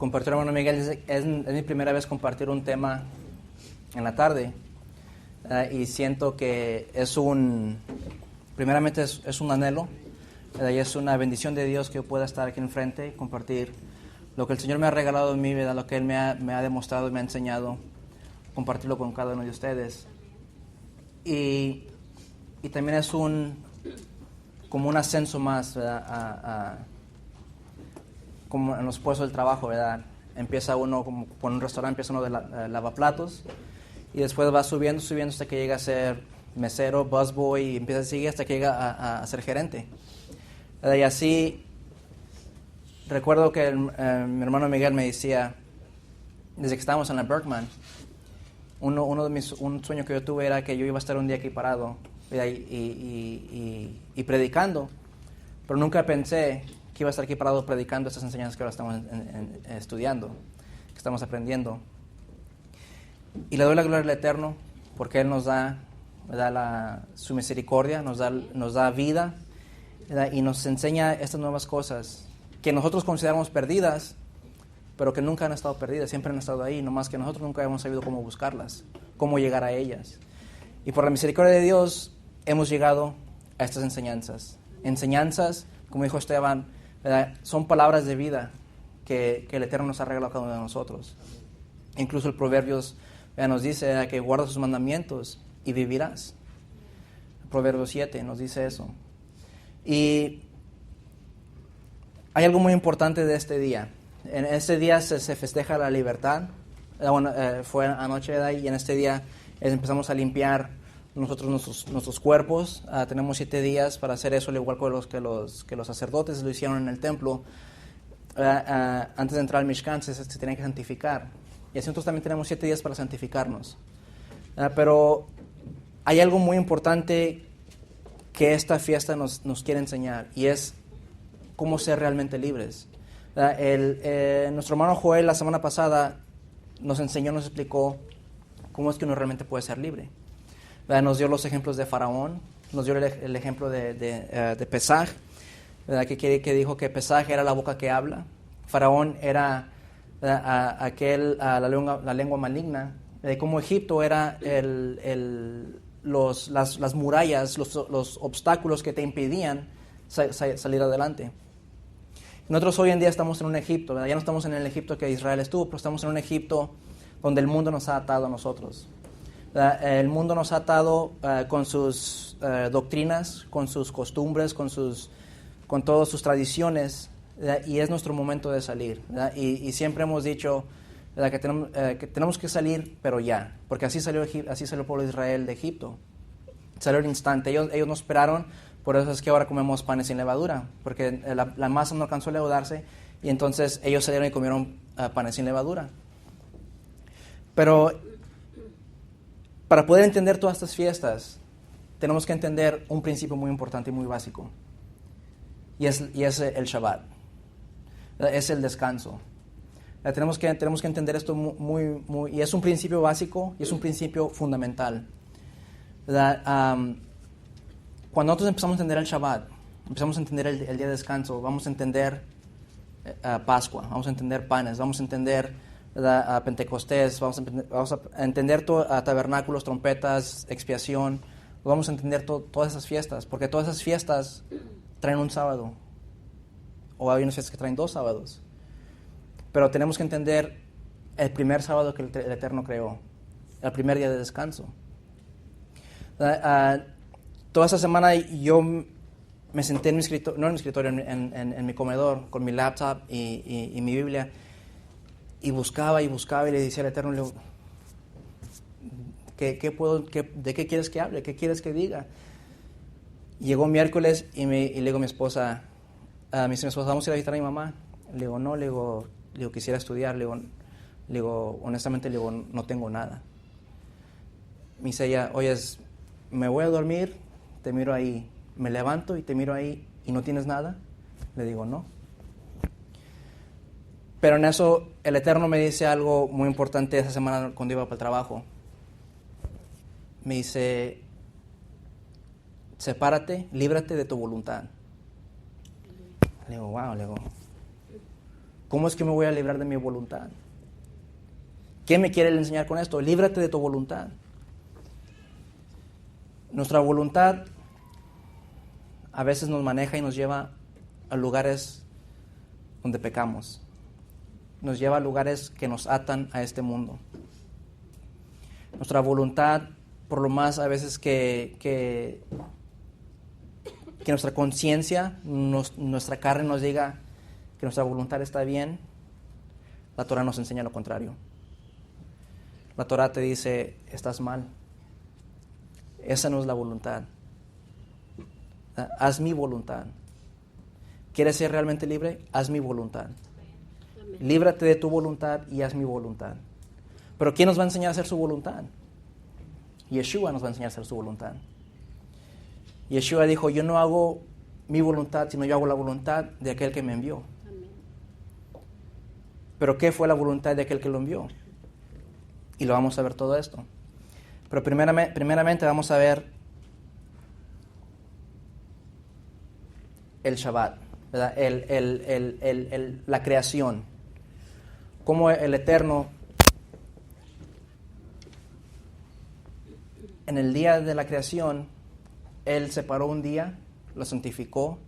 compartió hermano Miguel, es mi primera vez compartir un tema en la tarde. Y siento que primeramente es un anhelo, y es una bendición de Dios que yo pueda estar aquí enfrente y compartir lo que el Señor me ha regalado en mi vida, lo que Él me ha demostrado y me ha enseñado, compartirlo con cada uno de ustedes. Y también es como un ascenso más, ¿verdad? Como en los puestos del trabajo, ¿verdad? Empieza uno, como con un restaurante, empieza uno de lavaplatos, y después va subiendo hasta que llega a ser mesero, busboy, y empieza a seguir hasta que llega a ser gerente. Y así, recuerdo que mi hermano Miguel me decía, desde que estábamos en la Berkman, un sueño que yo tuve era que yo iba a estar un día aquí parado y predicando, pero nunca pensé que iba a estar aquí parado predicando estas enseñanzas que ahora estamos estudiando, que estamos aprendiendo. Y le doy la gloria al Eterno porque Él nos da su misericordia, nos da vida, ¿verdad? Y nos enseña estas nuevas cosas que nosotros consideramos perdidas, pero que nunca han estado perdidas, siempre han estado ahí, nomás que nosotros nunca hemos sabido cómo buscarlas, cómo llegar a ellas. Y por la misericordia de Dios hemos llegado a estas enseñanzas. Enseñanzas, como dijo Esteban, ¿verdad? Son palabras de vida que el Eterno nos ha regalado a cada uno de nosotros. Incluso el Proverbios nos dice que guarda sus mandamientos y vivirás. Proverbios 7 nos dice eso. Y hay algo muy importante de este día. En este día se festeja la libertad. Fue anoche, ¿verdad? Y en este día empezamos a limpiar nuestros cuerpos. Tenemos 7 días para hacer eso, al igual que los sacerdotes lo hicieron en el templo. Antes de entrar al Mishkan se tenían que santificar. Y así nosotros también tenemos 7 días para santificarnos. Pero hay algo muy importante que esta fiesta nos quiere enseñar, y es cómo ser realmente libres. Nuestro hermano Joel la semana pasada nos explicó cómo es que uno realmente puede ser libre. Nos dio los ejemplos de Faraón, nos dio el ejemplo de Pesaj, que dijo que Pesaj era la boca que habla, Faraón era la lengua maligna, como Egipto era las murallas, los obstáculos que te impedían salir adelante. Nosotros hoy en día estamos en un Egipto, ¿verdad? Ya no estamos en el Egipto que Israel estuvo, pero estamos en un Egipto donde el mundo nos ha atado a nosotros. El mundo nos ha atado con sus doctrinas, con sus costumbres, con todas sus tradiciones, ¿verdad? Y es nuestro momento de salir, ¿verdad? Y siempre hemos dicho, ¿verdad? Que tenemos que salir, pero ya, porque así salió el pueblo de Israel de Egipto. Salió al instante. Ellos no esperaron. Por eso es que ahora comemos panes sin levadura, porque la masa no alcanzó a leudarse, y entonces ellos salieron y comieron panes sin levadura. Pero para poder entender todas estas fiestas, tenemos que entender un principio muy importante y muy básico, y es el Shabbat, es el descanso. Tenemos que entender esto y es un principio básico y es un principio fundamental. Cuando nosotros empezamos a entender el Shabbat, empezamos a entender el día de descanso, vamos a entender Pascua, vamos a entender panes, vamos a entender Pentecostés, vamos a entender tabernáculos, trompetas, expiación, vamos a entender todas esas fiestas, porque todas esas fiestas traen un sábado, o hay unas fiestas que traen 2 sábados, pero tenemos que entender el primer sábado que el Eterno creó, el primer día de descanso. Toda esa semana yo me senté en mi escritorio, en mi comedor, con mi laptop y mi Biblia, y buscaba y le decía al Eterno, ¿de qué quieres que hable? ¿Qué quieres que diga? Llegó miércoles y le digo a mi esposa, mi esposa, ¿vamos a ir a visitar a mi mamá? Le digo, no, le digo, quisiera estudiar, le digo, honestamente, no tengo nada. Me dice ella, oye, me voy a dormir, te miro ahí, me levanto y te miro ahí, ¿y no tienes nada? Le digo, no. Pero en eso el Eterno me dice algo muy importante esa semana cuando iba para el trabajo. Me dice, sepárate, líbrate de tu voluntad. Le digo, wow, ¿Cómo es que me voy a librar de mi voluntad? ¿Qué me quiere enseñar con esto? Líbrate de tu voluntad. Nuestra voluntad a veces nos maneja y nos lleva a lugares donde pecamos. Nos lleva a lugares que nos atan a este mundo. Nuestra voluntad, por lo más a veces que nuestra conciencia, nuestra carne nos diga que nuestra voluntad está bien, la Torah nos enseña lo contrario. La Torah te dice, estás mal. Esa no es la voluntad. Haz mi voluntad. ¿Quieres ser realmente libre? Haz mi voluntad. Amén. Líbrate de tu voluntad y haz mi voluntad. Pero ¿quién nos va a enseñar a hacer su voluntad? Yeshua nos va a enseñar a hacer su voluntad. Yeshua dijo, yo no hago mi voluntad, sino yo hago la voluntad de aquel que me envió. Amén. Pero ¿qué fue la voluntad de aquel que lo envió? Y lo vamos a ver todo esto. Pero primeramente vamos a ver el Shabbat, ¿verdad? La creación. Cómo el Eterno, en el día de la creación, Él separó un día, lo santificó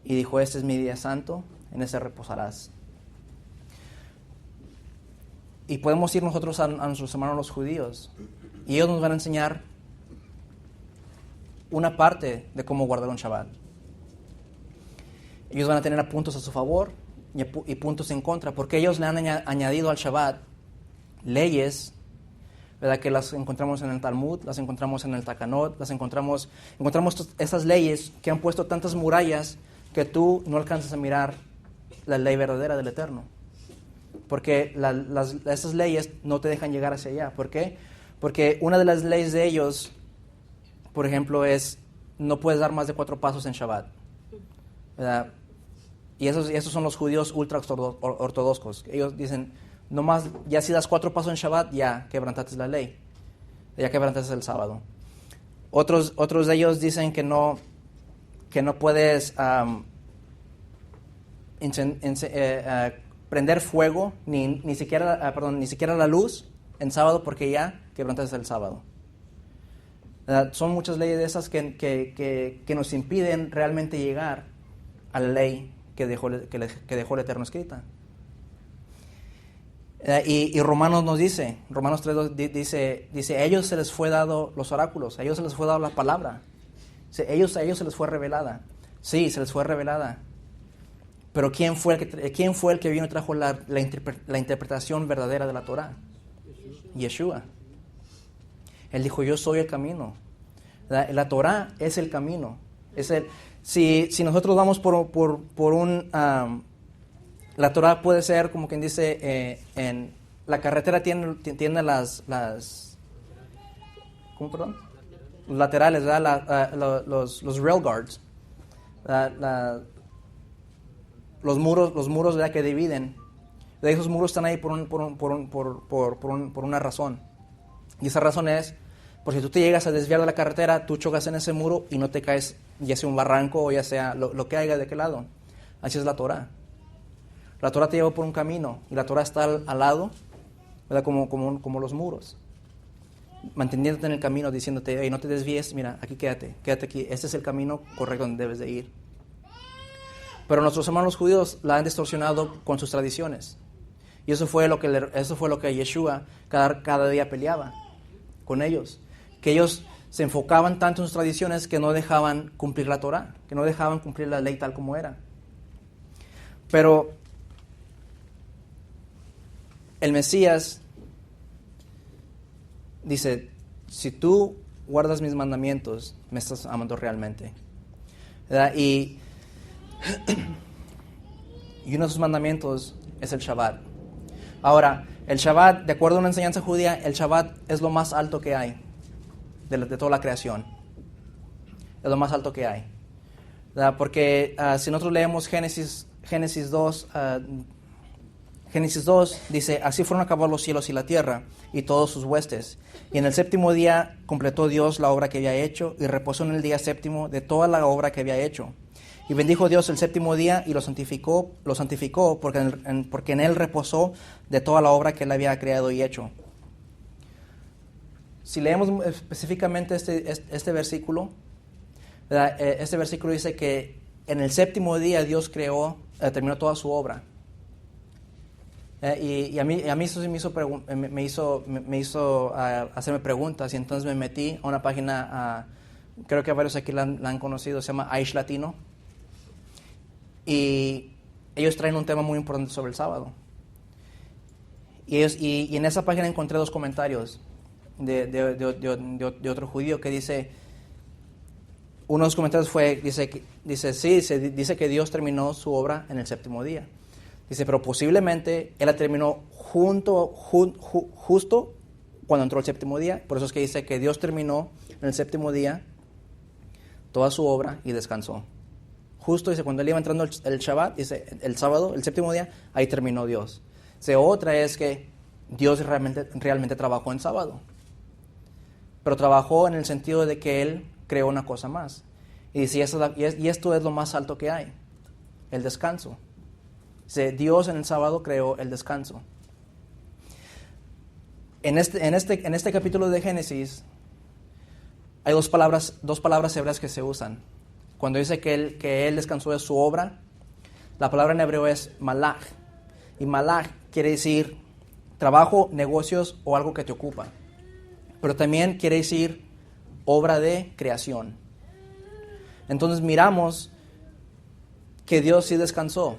y dijo, este es mi día santo, en ese reposarás. Y podemos ir nosotros a nuestros hermanos los judíos y ellos nos van a enseñar una parte de cómo guardar un Shabbat. Ellos van a tener puntos a su favor y puntos en contra, porque ellos le han añadido al Shabbat leyes, ¿verdad? Que las encontramos en el Talmud, las encontramos en el Takanot, encontramos esas leyes que han puesto tantas murallas que tú no alcanzas a mirar la ley verdadera del Eterno. Porque esas leyes no te dejan llegar hacia allá. ¿Por qué? Porque una de las leyes de ellos, por ejemplo, es no puedes dar más de 4 pasos en Shabbat, ¿verdad? Y esos son los judíos ultra ortodoxos. Ellos dicen, no más, ya si das 4 pasos en Shabbat, ya quebrantaste la ley, ya quebrantaste el sábado. Otros de ellos dicen que no puedes prender fuego, ni siquiera la luz en sábado, porque ya quebrantaste el sábado. Son muchas leyes de esas que nos impiden realmente llegar a la ley que dejó el Eterno escrita. Y Romanos nos dice, Romanos 3 dice, a ellos se les fue dado los oráculos, a ellos se les fue dado la palabra, a ellos se les fue revelada. Sí, se les fue revelada. Pero ¿quién fue el que vino y trajo la interpretación verdadera de la Torah? Yeshua. Él dijo, yo soy el camino. La Torah es el camino. Si nosotros vamos por un... la Torah puede ser, como quien dice, en la carretera tiene las ¿cómo, perdón? Los laterales, ¿verdad? Los rail guards. Los muros, ¿verdad? Que dividen. Esos muros están ahí por una razón. Y esa razón es, por si tú te llegas a desviar de la carretera, tú chocas en ese muro y no te caes, ya sea un barranco o ya sea lo que haya de qué lado. Así es la Torah. La Torah te lleva por un camino y la Torah está al lado, ¿verdad? Como los muros, manteniéndote en el camino, diciéndote, hey, no te desvíes, mira, aquí quédate aquí, este es el camino correcto donde debes de ir. Pero nuestros hermanos judíos la han distorsionado con sus tradiciones. Y eso fue lo que Yeshua cada día peleaba con ellos. Que ellos se enfocaban tanto en sus tradiciones que no dejaban cumplir la Torah, que no dejaban cumplir la ley tal como era. Pero el Mesías dice, si tú guardas mis mandamientos, me estás amando realmente, ¿verdad? Y uno de sus mandamientos es el Shabbat. Ahora, el Shabbat, de acuerdo a una enseñanza judía, el Shabbat es lo más alto que hay de toda la creación. Es lo más alto que hay, ¿verdad? Porque si nosotros leemos Génesis 2, Génesis 2 dice, así fueron acabados los cielos y la tierra y todos sus huestes. Y en el séptimo día completó Dios la obra que había hecho y reposó en el día séptimo de toda la obra que había hecho. Y bendijo Dios el séptimo día y lo santificó porque en él reposó de toda la obra que él había creado y hecho. Si leemos específicamente este versículo, ¿verdad? Este versículo dice que en el séptimo día Dios terminó toda su obra. Y a mí eso sí me hizo hacerme preguntas, y entonces me metí a una página, creo que varios aquí la han conocido, se llama Aish Latino, y ellos traen un tema muy importante sobre el sábado. Y en esa página encontré 2 comentarios de otro judío que dice, uno de los comentarios dice que Dios terminó su obra en el séptimo día. Dice, pero posiblemente Él la terminó justo cuando entró el séptimo día. Por eso es que dice que Dios terminó en el séptimo día toda su obra y descansó. Justo, dice, cuando Él iba entrando el Shabbat, dice, el sábado, el séptimo día, ahí terminó Dios. Dice, otra es que Dios realmente trabajó en sábado. Pero trabajó en el sentido de que Él creó una cosa más. Y dice, y esto es lo más alto que hay, el descanso. Dios en el sábado creó el descanso. En este capítulo de Génesis hay dos palabras hebreas que se usan. Cuando dice que él descansó de su obra, la palabra en hebreo es malach. Y malach quiere decir trabajo, negocios o algo que te ocupa. Pero también quiere decir obra de creación. Entonces miramos que Dios sí descansó.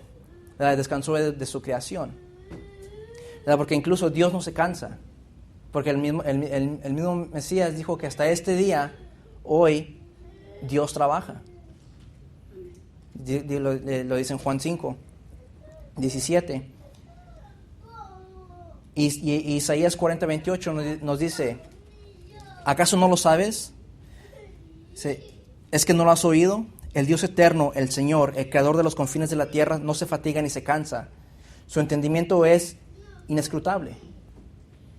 Descansó de su creación, ¿verdad? Porque incluso Dios no se cansa, porque el mismo Mesías dijo que hasta este día, hoy, Dios trabaja. Lo dice en Juan 5, 17. Y Isaías 40, 28 nos dice, ¿acaso no lo sabes? ¿Es que no lo has oído? El Dios eterno, el Señor, el creador de los confines de la tierra, no se fatiga ni se cansa. Su entendimiento es inescrutable.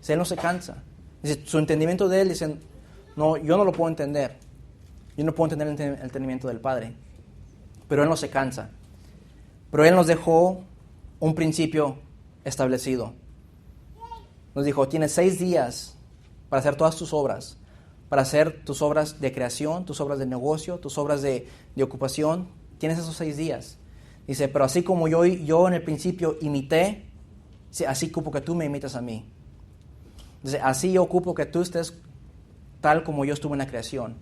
Él no se cansa. Dice, su entendimiento de Él, dice, no, yo no lo puedo entender. Yo no puedo entender el entendimiento del Padre. Pero Él no se cansa. Pero Él nos dejó un principio establecido. Nos dijo, tienes 6 días para hacer todas tus obras. Para hacer tus obras de creación, tus obras de negocio, tus obras de ocupación. Tienes esos 6 días. Dice, pero así como yo en el principio imité, así ocupo que tú me imites a mí. Dice, así yo ocupo que tú estés tal como yo estuve en la creación.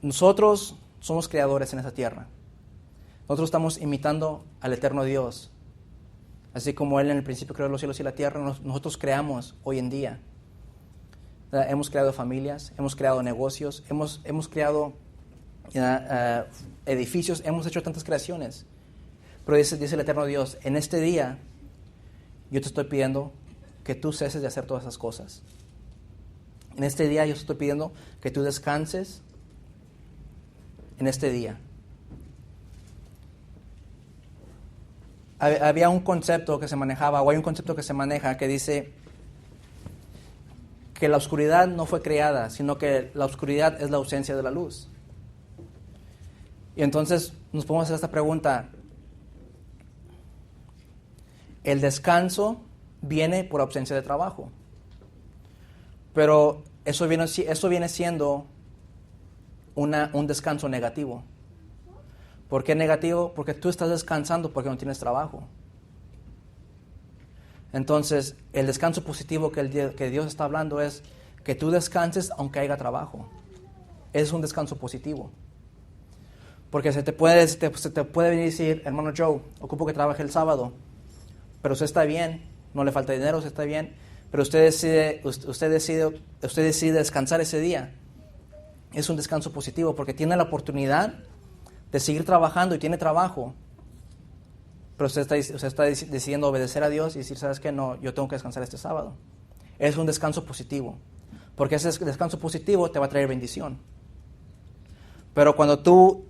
Nosotros somos creadores en esta tierra. Nosotros estamos imitando al eterno Dios. Así como Él en el principio creó los cielos y la tierra, nosotros creamos hoy en día. Hemos creado familias, hemos creado negocios, hemos creado edificios, hemos hecho tantas creaciones. Pero dice el eterno Dios, en este día yo te estoy pidiendo que tú ceses de hacer todas esas cosas. En este día yo te estoy pidiendo que tú descanses en este día. Había un concepto que se manejaba, o hay un concepto que se maneja que dice que la oscuridad no fue creada, sino que la oscuridad es la ausencia de la luz. Y entonces nos podemos hacer esta pregunta. El descanso viene por ausencia de trabajo. Pero eso viene siendo un descanso negativo. ¿Por qué negativo? Porque tú estás descansando porque no tienes trabajo. Entonces, el descanso positivo que Dios está hablando es que tú descanses aunque haya trabajo. Es un descanso positivo. Porque se te puede venir y decir, hermano Joe, ocupo que trabaje el sábado, pero usted está bien, no le falta dinero, usted está bien, pero usted decide descansar ese día. Es un descanso positivo porque tiene la oportunidad de seguir trabajando y tiene trabajo. Pero usted está decidiendo obedecer a Dios y decir, ¿sabes qué? No, yo tengo que descansar este sábado. Es un descanso positivo. Porque ese descanso positivo te va a traer bendición. Pero cuando tú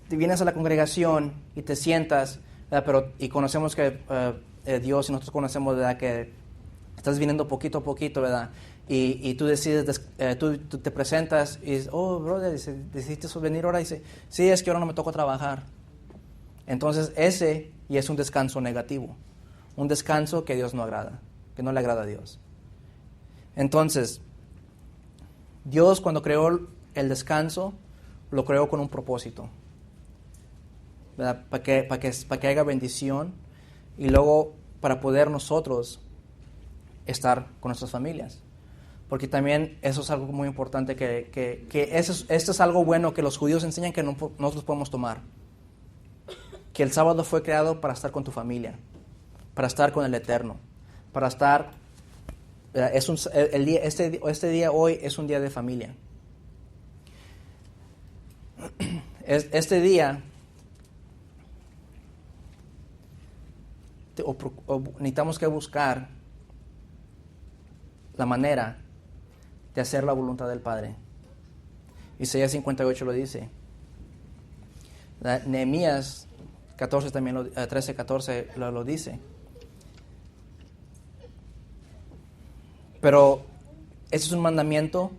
te vienes a la congregación y te sientas, y conocemos que Dios y nosotros conocemos, ¿verdad?, que estás viniendo poquito a poquito, ¿verdad? y tú decides, tú te presentas y dices, oh, brother, decidiste venir ahora. Y dice, sí, es que ahora no me toca trabajar. Entonces ese ya es un descanso negativo, un descanso que Dios no agrada, que no le agrada a Dios. Entonces, Dios cuando creó el descanso, lo creó con un propósito, ¿verdad? Para que haya bendición y luego para poder nosotros estar con nuestras familias. Porque también eso es algo muy importante, que esto es algo bueno que los judíos enseñan que nosotros podemos tomar. Que el sábado fue creado para estar con tu familia, para estar con el Eterno, para estar... este día hoy es un día de familia. Este día necesitamos que buscar la manera de hacer la voluntad del Padre. Isaías 58 lo dice. Nehemías 14 también 13-14 lo dice. Pero este es un mandamiento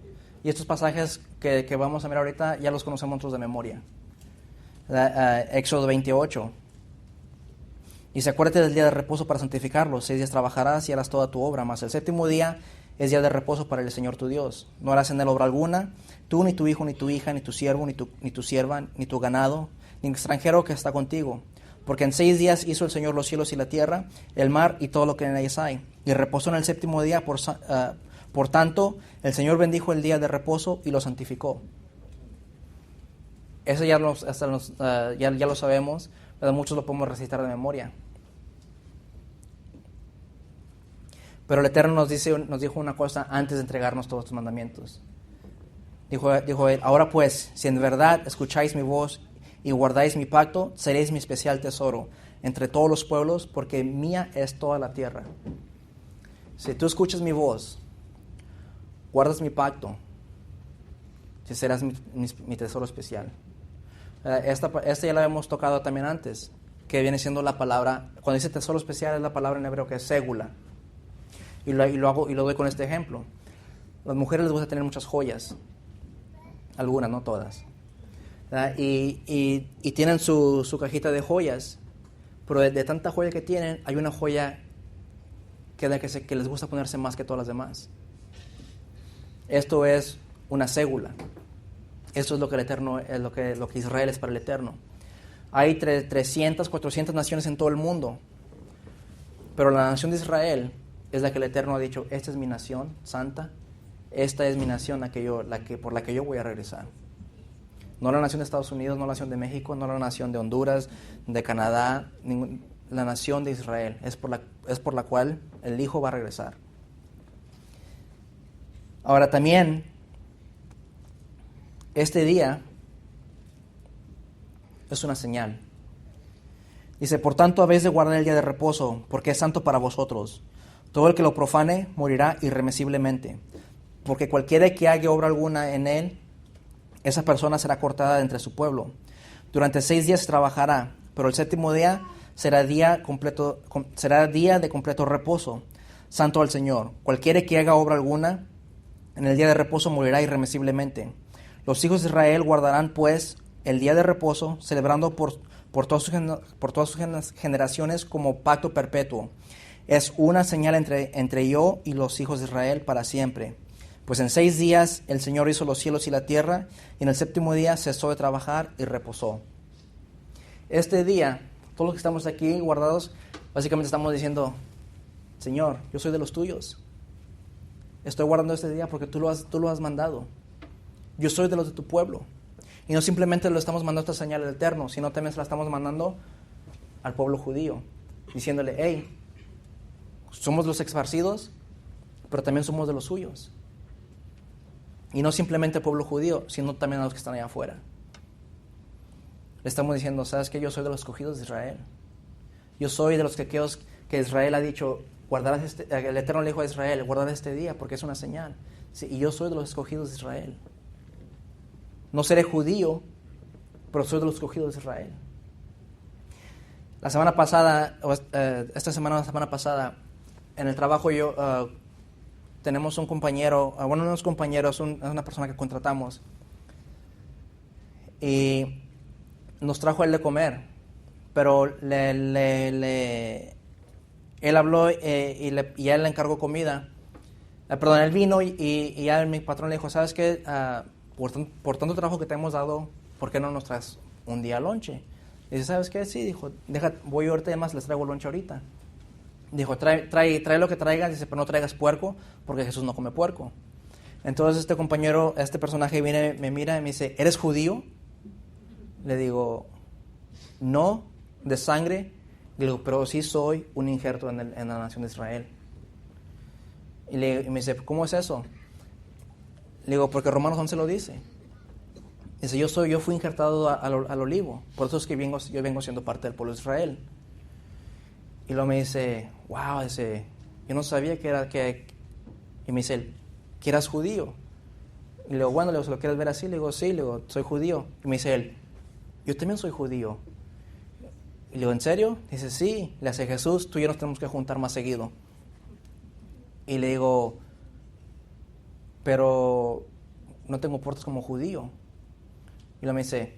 y estos pasajes que vamos a ver ahorita ya los conocemos nosotros de memoria. Éxodo 28. Y se acuérdate del día de reposo para santificarlo. 6 días trabajarás y harás toda tu obra, mas el séptimo día es día de reposo para el Señor tu Dios. No harás en él obra alguna, tú, ni tu hijo, ni tu hija, ni tu siervo, ni tu sierva, ni tu ganado, ni extranjero que está contigo. Porque en 6 días hizo el Señor los cielos y la tierra, el mar y todo lo que en ellos hay. Y reposó en el séptimo día, por tanto, el Señor bendijo el día de reposo y lo santificó. Eso ya lo sabemos, pero muchos lo podemos recitar de memoria. Pero el Eterno nos dijo una cosa antes de entregarnos todos estos mandamientos. Dijo él, ahora pues, si en verdad escucháis mi voz y guardáis mi pacto, seréis mi especial tesoro entre todos los pueblos, porque mía es toda la tierra. Si tú escuchas mi voz, guardas mi pacto, serás mi tesoro especial. Esta ya la hemos tocado también antes, que viene siendo la palabra, cuando dice tesoro especial es la palabra en hebreo que es ségula. Y lo doy con este ejemplo. Las mujeres les gusta tener muchas joyas, algunas, no todas. Y tienen su cajita de joyas, pero de tanta joya que tienen, hay una joya que les gusta ponerse más que todas las demás. Esto es una ségula. Esto es lo que el Eterno, lo que Israel es para el Eterno. Hay 300, 400 naciones en todo el mundo, pero la nación de Israel es la que el Eterno ha dicho, esta es mi nación santa, esta es mi nación por la que yo voy a regresar. No la nación de Estados Unidos, no la nación de México, no la nación de Honduras, de Canadá, la nación de Israel, es por la cual el Hijo va a regresar. Ahora también, este día es una señal. Dice, por tanto habéis de guardar el día de reposo, porque es santo para vosotros. Todo el que lo profane morirá irremisiblemente, porque cualquiera que haga obra alguna en él, esa persona será cortada de entre su pueblo. Durante 6 días trabajará, pero el séptimo día será día de completo reposo, santo al Señor. Cualquiera que haga obra alguna en el día de reposo morirá irremisiblemente. Los hijos de Israel guardarán pues el día de reposo, celebrando por todas sus generaciones como pacto perpetuo. Es una señal entre yo y los hijos de Israel para siempre. Pues en 6 días el Señor hizo los cielos y la tierra, y en el séptimo día cesó de trabajar y reposó. Este día, todos los que estamos aquí guardados, básicamente estamos diciendo, Señor, yo soy de los tuyos. Estoy guardando este día porque tú lo has mandado. Yo soy de los de tu pueblo. Y no simplemente lo estamos mandando esta señal al Eterno, sino también se la estamos mandando al pueblo judío, diciéndole, hey, somos los esparcidos, pero también somos de los suyos. Y no simplemente al pueblo judío, sino también a los que están allá afuera. Le estamos diciendo, ¿sabes qué? Yo soy de los escogidos de Israel. Yo soy de los que Israel ha dicho, guardarás el Eterno le dijo a Israel, guardar este día porque es una señal. Sí, y yo soy de los escogidos de Israel. No seré judío, pero soy de los escogidos de Israel. La semana pasada, en el trabajo yo tenemos un compañero, bueno, unos compañeros, es una persona que contratamos, y nos trajo él de comer, pero él habló y a él le encargó comida. Perdón, él vino y ya mi patrón le dijo, ¿sabes qué? Por tanto trabajo que te hemos dado, ¿por qué no nos traes un día lonche? Dice, ¿sabes qué? Sí, dijo, voy ahorita y además les traigo lonche ahorita. Dijo, trae lo que traigas, dice, pero no traigas puerco, porque Jesús no come puerco. Entonces este compañero, este personaje viene, me mira y me dice, ¿eres judío? Le digo, no, de sangre. Le digo, pero sí soy un injerto en la nación de Israel. Y me dice, ¿cómo es eso? Le digo, porque Romanos 11 lo dice. Dice, yo fui injertado al olivo, por eso es que yo vengo siendo parte del pueblo de Israel. Y luego me dice, wow, yo no sabía y me dice, que eras judío. Y le digo, bueno, le digo, ¿se lo quieres ver así? Le digo, sí, le digo, soy judío. Y me dice él, yo también soy judío. Y le digo, ¿en serio? Dice, sí. Le dice, Jesús, tú y yo nos tenemos que juntar más seguido. Y le digo, pero no tengo portes como judío. Y luego me dice,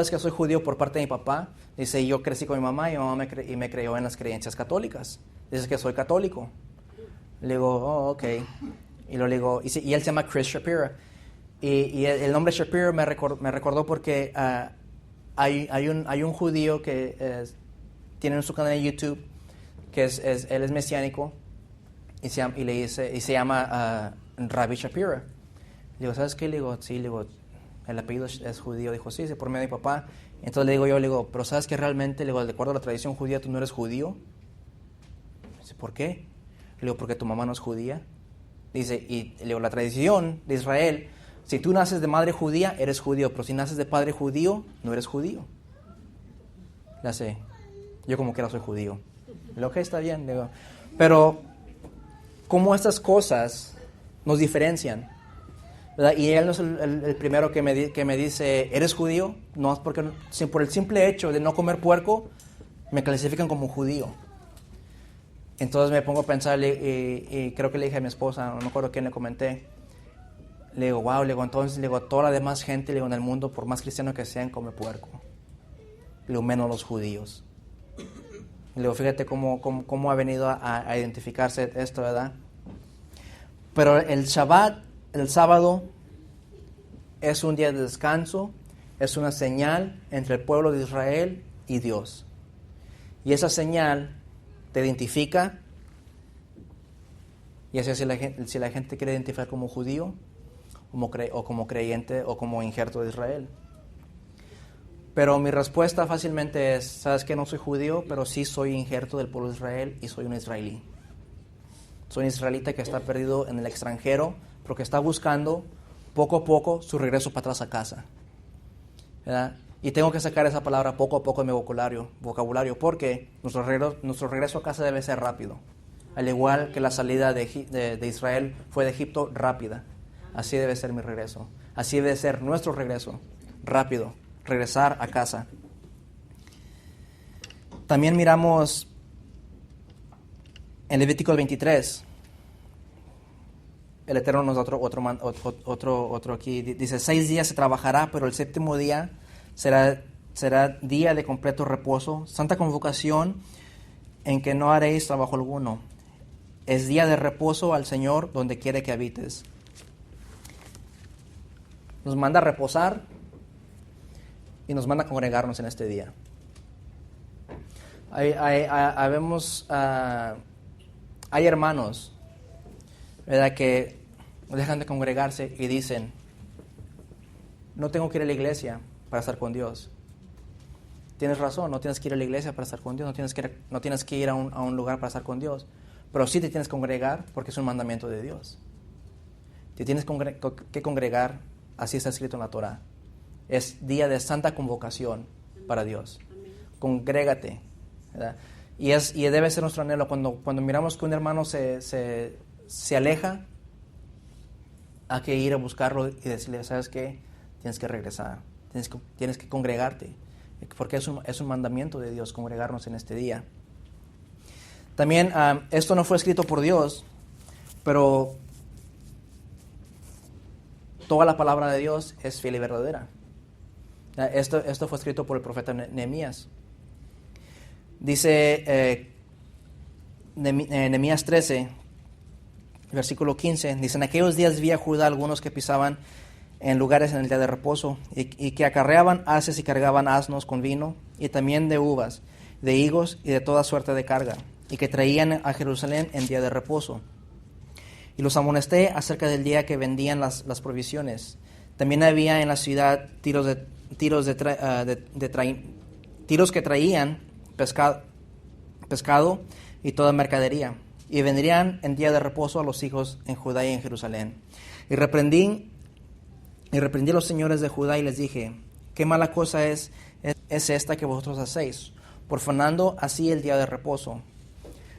es que soy judío por parte de mi papá. Dice, yo crecí con mi mamá y mi mamá me creó en las creencias católicas. Dice que soy católico. Le digo, ok. Y luego le digo, y él se llama Chris Shapiro. Y el nombre Shapiro me recordó porque hay un judío que tiene su canal de YouTube, que él es mesiánico, y se llama Rabbi Shapiro. Le digo, ¿sabes qué? Le digo, sí, le digo, el apellido es judío. Dijo, sí, por medio de mi papá. Entonces le digo, pero ¿sabes que realmente, le digo, de acuerdo a la tradición judía, tú no eres judío? Dice, ¿por qué? Le digo, porque tu mamá no es judía. Dice, y le digo, la tradición de Israel, si tú naces de madre judía, eres judío, pero si naces de padre judío, no eres judío. Le hace, yo como quiera soy judío. Le digo, ok, está bien. Le digo, pero, ¿cómo estas cosas nos diferencian? ¿Verdad? Y él no es el primero que me dice, ¿eres judío? No, es porque por el simple hecho de no comer puerco, me clasifican como judío. Entonces me pongo a pensar, y creo que le dije a mi esposa, no me acuerdo quién le comenté, le digo, wow, le digo, entonces, le digo, toda la demás gente, le digo, en el mundo, por más cristiano que sean, come puerco. Le digo, menos los judíos. Le digo, fíjate cómo ha venido a identificarse esto, ¿verdad? Pero el Shabbat, el sábado, es un día de descanso, es una señal entre el pueblo de Israel y Dios. Y esa señal te identifica, ya sea si la gente quiere identificar como judío, o como creyente, o como injerto de Israel. Pero mi respuesta fácilmente es, ¿sabes qué? No soy judío, pero sí soy injerto del pueblo de Israel y soy un israelí. Soy un israelita que está perdido en el extranjero, pero que está buscando poco a poco su regreso para atrás a casa, ¿verdad? Y tengo que sacar esa palabra poco a poco de mi vocabulario, porque nuestro regreso a casa debe ser rápido. Al igual que la salida de Israel fue de Egipto rápida. Así debe ser mi regreso. Así debe ser nuestro regreso rápido. Regresar a casa. También miramos en Levítico 23. El Eterno nos da otro aquí. Dice, 6 días se trabajará, pero el séptimo día será día de completo reposo, santa convocación, en que no haréis trabajo alguno. Es día de reposo al Señor donde quiere que habites. Nos manda a reposar y nos manda a congregarnos en este día. Hay hermanos, ¿verdad?, que dejan de congregarse y dicen, no tengo que ir a la iglesia para estar con Dios. Tienes razón, no tienes que ir a la iglesia para estar con Dios, no tienes que ir a un lugar para estar con Dios, pero sí te tienes que congregar porque es un mandamiento de Dios. Te tienes que congregar, así está escrito en la Torah. Es día de santa convocación para Dios. Congrégate, ¿verdad? Y debe ser nuestro anhelo cuando miramos que un hermano se aleja, hay que ir a buscarlo y decirle, ¿sabes qué? Tienes que regresar, tienes que congregarte, porque es un mandamiento de Dios congregarnos en este día. También esto no fue escrito por Dios, pero toda la palabra de Dios es fiel y verdadera. Esto fue escrito por el profeta Nehemías. Dice Nehemías 13, versículo 15, dice: en aquellos días vi a Judá algunos que pisaban en lugares en el día de reposo, y que acarreaban haces y cargaban asnos con vino, y también de uvas, de higos y de toda suerte de carga, y que traían a Jerusalén en día de reposo. Y los amonesté acerca del día que vendían las provisiones. También había en la ciudad tiros que traían pescado y toda mercadería, y vendrían en día de reposo a los hijos en Judá y en Jerusalén. Y reprendí a los señores de Judá y les dije: qué mala cosa es esta que vosotros hacéis, profanando así el día de reposo.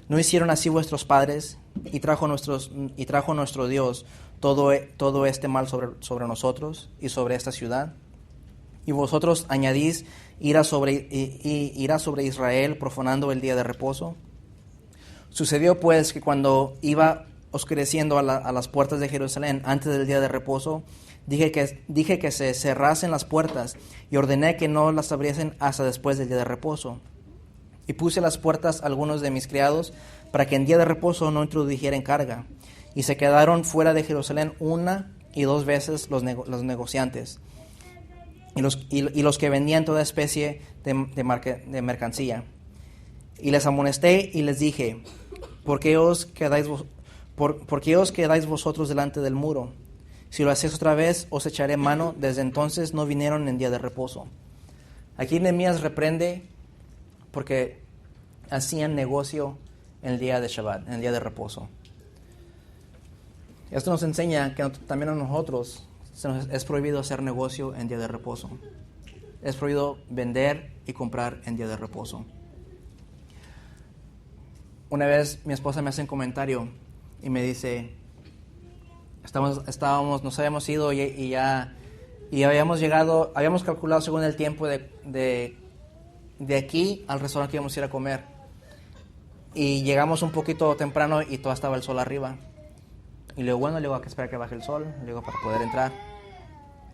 ¿No hicieron así vuestros padres? Y trajo nuestro Dios todo este mal sobre nosotros y sobre esta ciudad. Y vosotros añadís ira sobre Israel, profanando el día de reposo. Sucedió pues que cuando iba oscureciendo a las puertas de Jerusalén antes del día de reposo, dije que se cerrasen las puertas y ordené que no las abriesen hasta después del día de reposo. Y puse las puertas a algunos de mis criados para que en día de reposo no introdujeran carga. Y se quedaron fuera de Jerusalén 1 y 2 veces los negociantes y los que vendían toda especie de mercancía. Y les amonesté y les dije: ¿por qué os quedáis vosotros delante del muro? Si lo hacéis otra vez, os echaré mano. Desde entonces no vinieron en día de reposo. Aquí Nehemías reprende porque hacían negocio en el día de Shabbat, en el día de reposo. Esto nos enseña que también a nosotros es prohibido hacer negocio en día de reposo. Es prohibido vender y comprar en día de reposo. Una vez mi esposa me hace un comentario y me dice: nos habíamos ido y habíamos llegado, habíamos calculado según el tiempo de aquí al restaurante que íbamos a ir a comer. Y llegamos un poquito temprano y todavía estaba el sol arriba. Y le digo: bueno, hay que esperar que baje el sol, le digo, para poder entrar.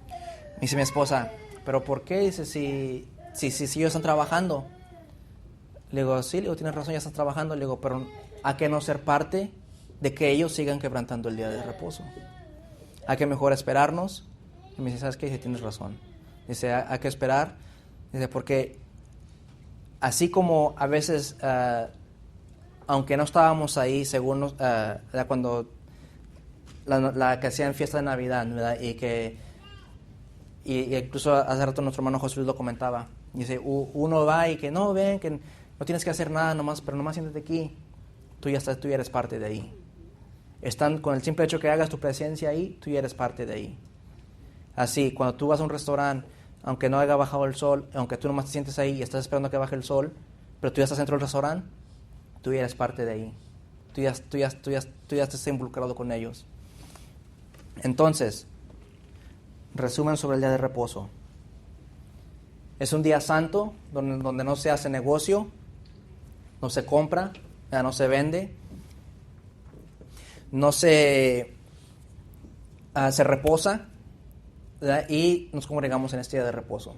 Me dice mi esposa: ¿pero por qué? Dice, si ellos están trabajando. Le digo: sí, le digo, tienes razón, ya están trabajando. Le digo, pero ¿a qué no ser parte de que ellos sigan quebrantando el día de reposo? Hay que mejor esperarnos. Y me dice: ¿sabes qué? Dice, tienes razón. Dice, hay que esperar. Dice, porque así como a veces, aunque no estábamos ahí, según cuando la que hacían fiesta de Navidad, ¿verdad? Y incluso hace rato nuestro hermano José Luis lo comentaba. Dice, uno va y que no, ven, que no tienes que hacer nada, pero nomás siéntate aquí. Tú ya eres parte de ahí. Con el simple hecho que hagas tu presencia ahí, tú ya eres parte de ahí. Así, cuando tú vas a un restaurante, aunque no haya bajado el sol, aunque tú nomás te sientes ahí y estás esperando a que baje el sol, pero tú ya estás dentro del restaurante, tú ya eres parte de ahí. Tú ya estás involucrado con ellos. Entonces, resumen sobre el día de reposo. Es un día santo donde no se hace negocio, no se compra, no se vende, no se reposa, ¿verdad? Y nos congregamos en este día de reposo.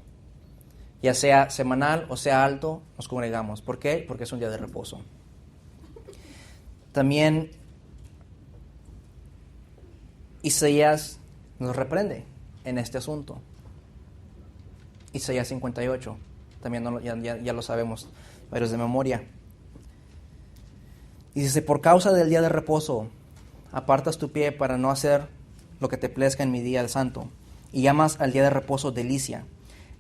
Ya sea semanal o sea alto, nos congregamos. ¿Por qué? Porque es un día de reposo. También Isaías nos reprende en este asunto. Isaías 58, también ya lo sabemos, varios de memoria. Y dice, por causa del día de reposo, apartas tu pie para no hacer lo que te plazca en mi día santo, y llamas al día de reposo delicia,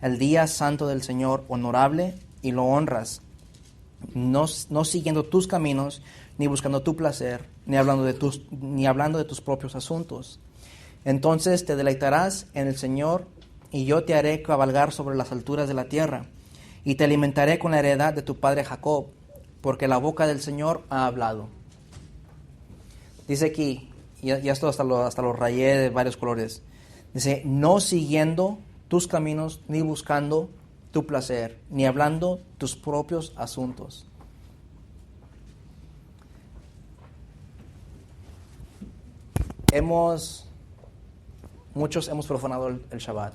el día santo del Señor honorable, y lo honras, no siguiendo tus caminos, ni buscando tu placer, ni hablando de tus propios asuntos. Entonces te deleitarás en el Señor, y yo te haré cabalgar sobre las alturas de la tierra, y te alimentaré con la heredad de tu padre Jacob, porque la boca del Señor ha hablado. Dice aquí, y esto hasta lo rayé de varios colores, dice, no siguiendo tus caminos, ni buscando tu placer, ni hablando tus propios asuntos. muchos hemos profanado el Shabbat.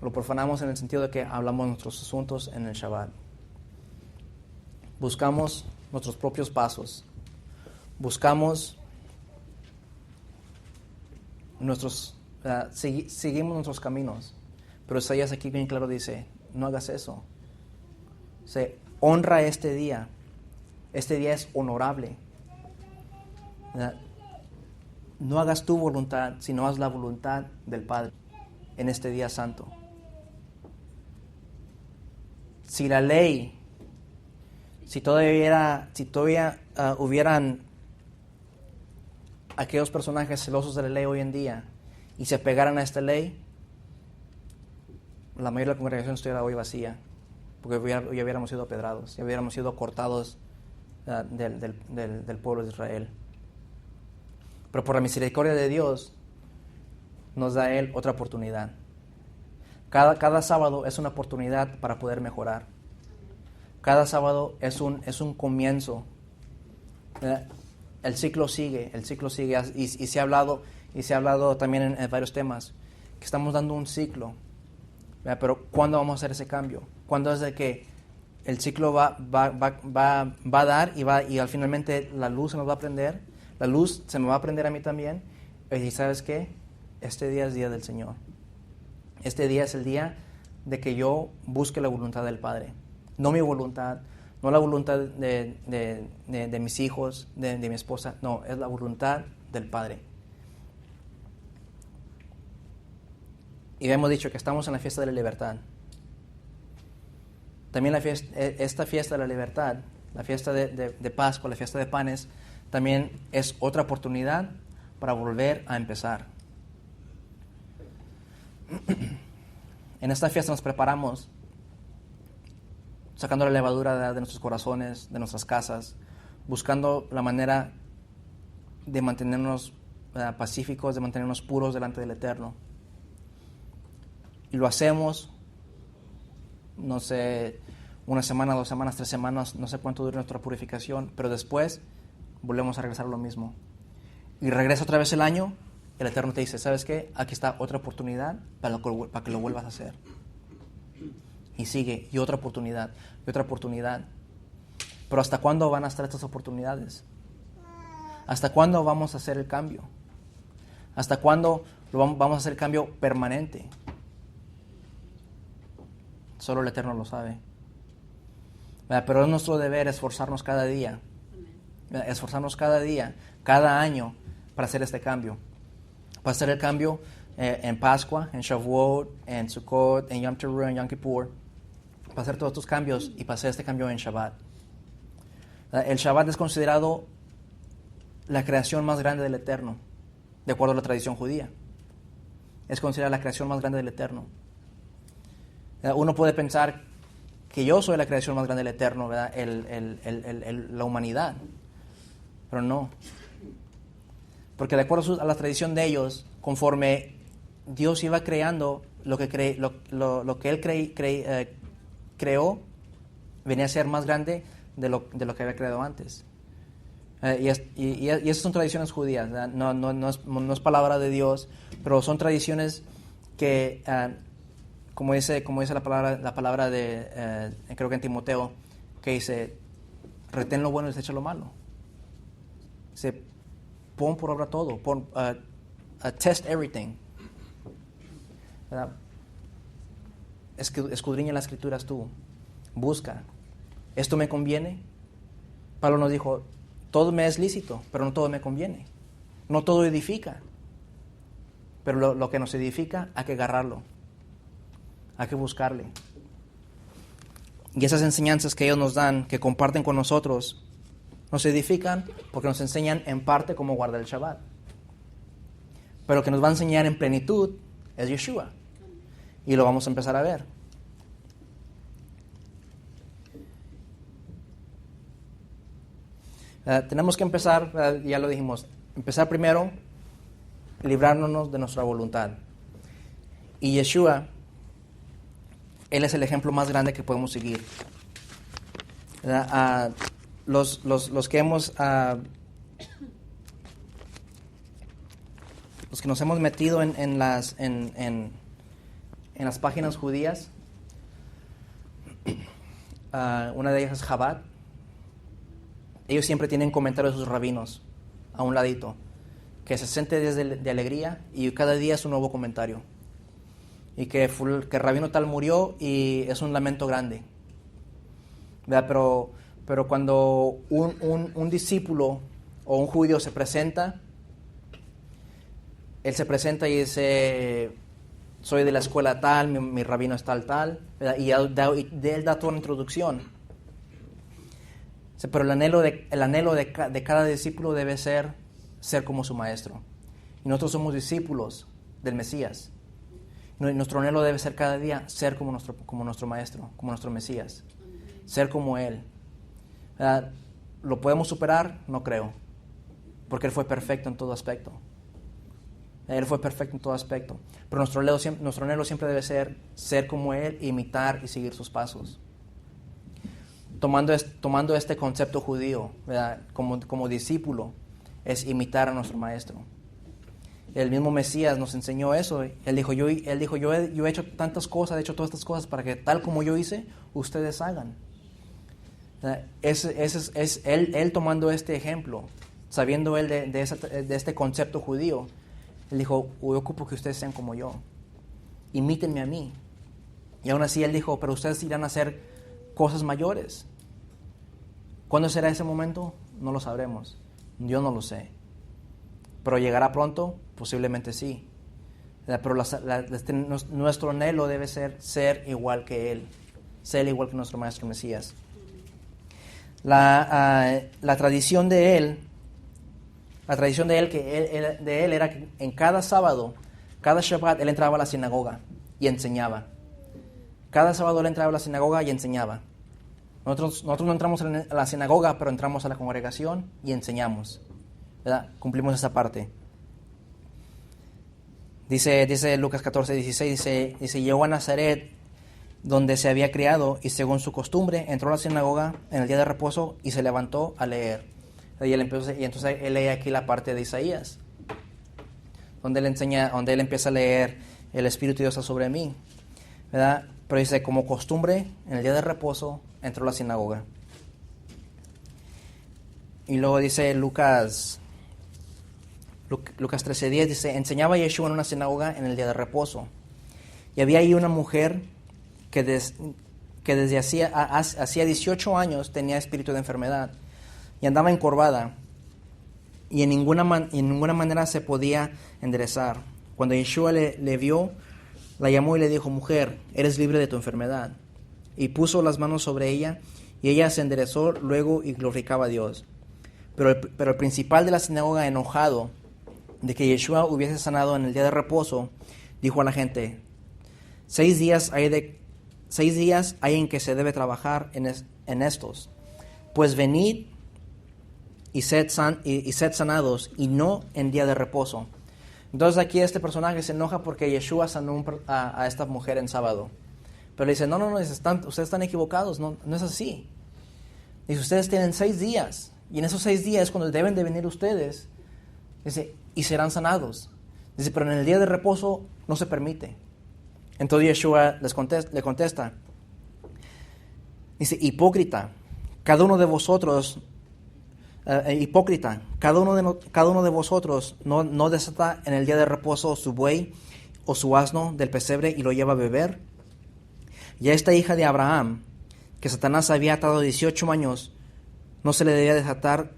Lo profanamos en el sentido de que hablamos nuestros asuntos en el Shabbat. Buscamos nuestros propios pasos. Buscamos seguimos nuestros caminos. Pero Isaías aquí bien claro dice, no hagas eso. Se honra este día. Este día es honorable. No hagas tu voluntad, sino haz la voluntad del Padre en este día santo. Si la ley, si todavía hubieran aquellos personajes celosos de la ley hoy en día y se pegaran a esta ley, la mayoría de la congregación estuviera hoy vacía, porque ya hubiéramos sido apedrados, ya hubiéramos sido cortados del pueblo de Israel. Pero por la misericordia de Dios nos da Él otra oportunidad. Cada sábado es una oportunidad para poder mejorar. Cada sábado es un comienzo. El ciclo sigue y se ha hablado también en varios temas que estamos dando un ciclo. Pero ¿cuándo vamos a hacer ese cambio? ¿Cuándo es de que el ciclo va a dar y al finalmente la luz se nos va a prender? La luz se me va a prender a mí también. Y ¿sabes qué? Este día es día del Señor. Este día es el día de que yo busque la voluntad del Padre. No mi voluntad, no la voluntad de mis hijos, de mi esposa. No, es la voluntad del Padre. Y hemos dicho que estamos en la fiesta de la libertad. También esta fiesta de la libertad, la fiesta de Pascua, la fiesta de panes, también es otra oportunidad para volver a empezar. En esta fiesta nos preparamos sacando la levadura de nuestros corazones, de nuestras casas, buscando la manera de mantenernos pacíficos, de mantenernos puros delante del Eterno. Y lo hacemos, no sé, 1 semana, 2 semanas, 3 semanas, no sé cuánto dura nuestra purificación, pero después volvemos a regresar a lo mismo. Y regresa otra vez el año, el Eterno te dice, ¿sabes qué? Aquí está otra oportunidad para que lo vuelvas a hacer. Y sigue, y otra oportunidad, y otra oportunidad. Pero ¿hasta cuándo van a estar estas oportunidades? ¿Hasta cuándo vamos a hacer el cambio? ¿Hasta cuándo vamos a hacer el cambio permanente? Solo el Eterno lo sabe. Pero es nuestro deber esforzarnos cada día. Esforzarnos cada día, cada año, para hacer este cambio. Para hacer el cambio en Pascua, en Shavuot, en Sukkot, en Yom Teruah, en Yom Kippur. Para hacer todos estos cambios y para hacer este cambio en Shabbat. El Shabbat es considerado la creación más grande del Eterno, de acuerdo a la tradición judía. Es considerada la creación más grande del Eterno. Uno puede pensar que yo soy la creación más grande del Eterno, ¿verdad? La humanidad. Pero no. Porque de acuerdo a la tradición de ellos, conforme Dios iba creando lo que Él creó, venía a ser más grande de lo que había creado antes. Y esas son tradiciones judías, ¿verdad? No es palabra de Dios, pero son tradiciones que, como dice la palabra de, creo que en Timoteo, que dice, retén lo bueno y desecha lo malo. Dice, pon por obra todo, test everything. ¿Verdad? Escudriña las escrituras tú, busca. ¿Esto me conviene? Pablo nos dijo, todo me es lícito, pero no todo me conviene. No todo edifica. Pero lo que nos edifica, hay que agarrarlo. Hay que buscarle. Y esas enseñanzas que ellos nos dan, que comparten con nosotros, nos edifican porque nos enseñan en parte cómo guardar el Shabbat. Pero que nos va a enseñar en plenitud es Yeshua. Y lo vamos a empezar a ver. Tenemos que empezar, ya lo dijimos, empezar primero librándonos de nuestra voluntad. Y Yeshua, Él es el ejemplo más grande que podemos seguir. Los que hemos los que nos hemos metido en las páginas judías, una de ellas es Chabad. Ellos siempre tienen comentarios de sus rabinos a un ladito, que se siente de alegría y cada día es un nuevo comentario. Y que el rabino tal murió y es un lamento grande. ¿Verdad? Pero cuando un discípulo o un judío se presenta, él se presenta y dice: soy de la escuela tal, mi rabino es tal, ¿verdad? Y él da toda una introducción. Pero el anhelo de cada discípulo debe ser como su maestro. Y nosotros somos discípulos del Mesías. Y nuestro anhelo debe ser cada día ser como nuestro maestro, como nuestro Mesías. Ser como Él. ¿Lo podemos superar? No creo. Porque Él fue perfecto en todo aspecto. Él fue perfecto en todo aspecto. Pero nuestro anhelo siempre debe ser como Él, imitar y seguir sus pasos. Tomando este concepto judío, ¿verdad? Como discípulo, es imitar a nuestro maestro. El mismo Mesías nos enseñó eso. Él dijo, yo he hecho tantas cosas, he hecho todas estas cosas para que tal como yo hice, ustedes hagan. Es él tomando este ejemplo, sabiendo él de este concepto judío. Él dijo, yo ocupo que ustedes sean como yo. Imítenme a mí. Y aún así él dijo, pero ustedes irán a hacer cosas mayores. ¿Cuándo será ese momento? No lo sabremos. Yo no lo sé. Pero llegará pronto, posiblemente sí. Pero nuestro anhelo debe ser igual que Él. Ser igual que nuestro Maestro Mesías. La tradición de Él era que en cada sábado, cada Shabbat, Él entraba a la sinagoga y enseñaba. Cada sábado Él entraba a la sinagoga y enseñaba. Nosotros no entramos a la sinagoga, pero entramos a la congregación y enseñamos. ¿Verdad? Cumplimos esa parte. Dice Lucas 14:16, dice, llegó a Nazaret, donde se había criado, y según su costumbre, entró a la sinagoga en el día de reposo y se levantó a leer. Y entonces él lee aquí la parte de Isaías, donde él empieza a leer, el Espíritu de Dios está sobre mí. ¿Verdad? Pero dice, como costumbre, en el día de reposo, entró a la sinagoga. Y luego dice Lucas 13:10, dice, enseñaba Yeshua en una sinagoga en el día de reposo. Y había ahí una mujer que desde hacía 18 años tenía espíritu de enfermedad y andaba encorvada y en ninguna manera se podía enderezar. Cuando Yeshua le vio, la llamó y le dijo, mujer, eres libre de tu enfermedad. Y puso las manos sobre ella y ella se enderezó luego y glorificaba a Dios. Pero el principal de la sinagoga, enojado de que Yeshua hubiese sanado en el día de reposo, dijo a la gente, 6 días hay en que se debe trabajar en estos. Pues venid y sed sanados, y no en día de reposo. Entonces aquí este personaje se enoja porque Yeshua sanó a esta mujer en sábado. Pero le dice, no, ustedes están equivocados, no es así. Dice, ustedes tienen 6 días, y en esos 6 días es cuando deben de venir ustedes, dice, y serán sanados. Dice, pero en el día de reposo no se permite. Entonces Yeshua le contesta, dice, hipócrita, cada uno de vosotros no desata en el día de reposo su buey o su asno del pesebre y lo lleva a beber. Y a esta hija de Abraham, que Satanás había atado 18 años, no se le debía desatar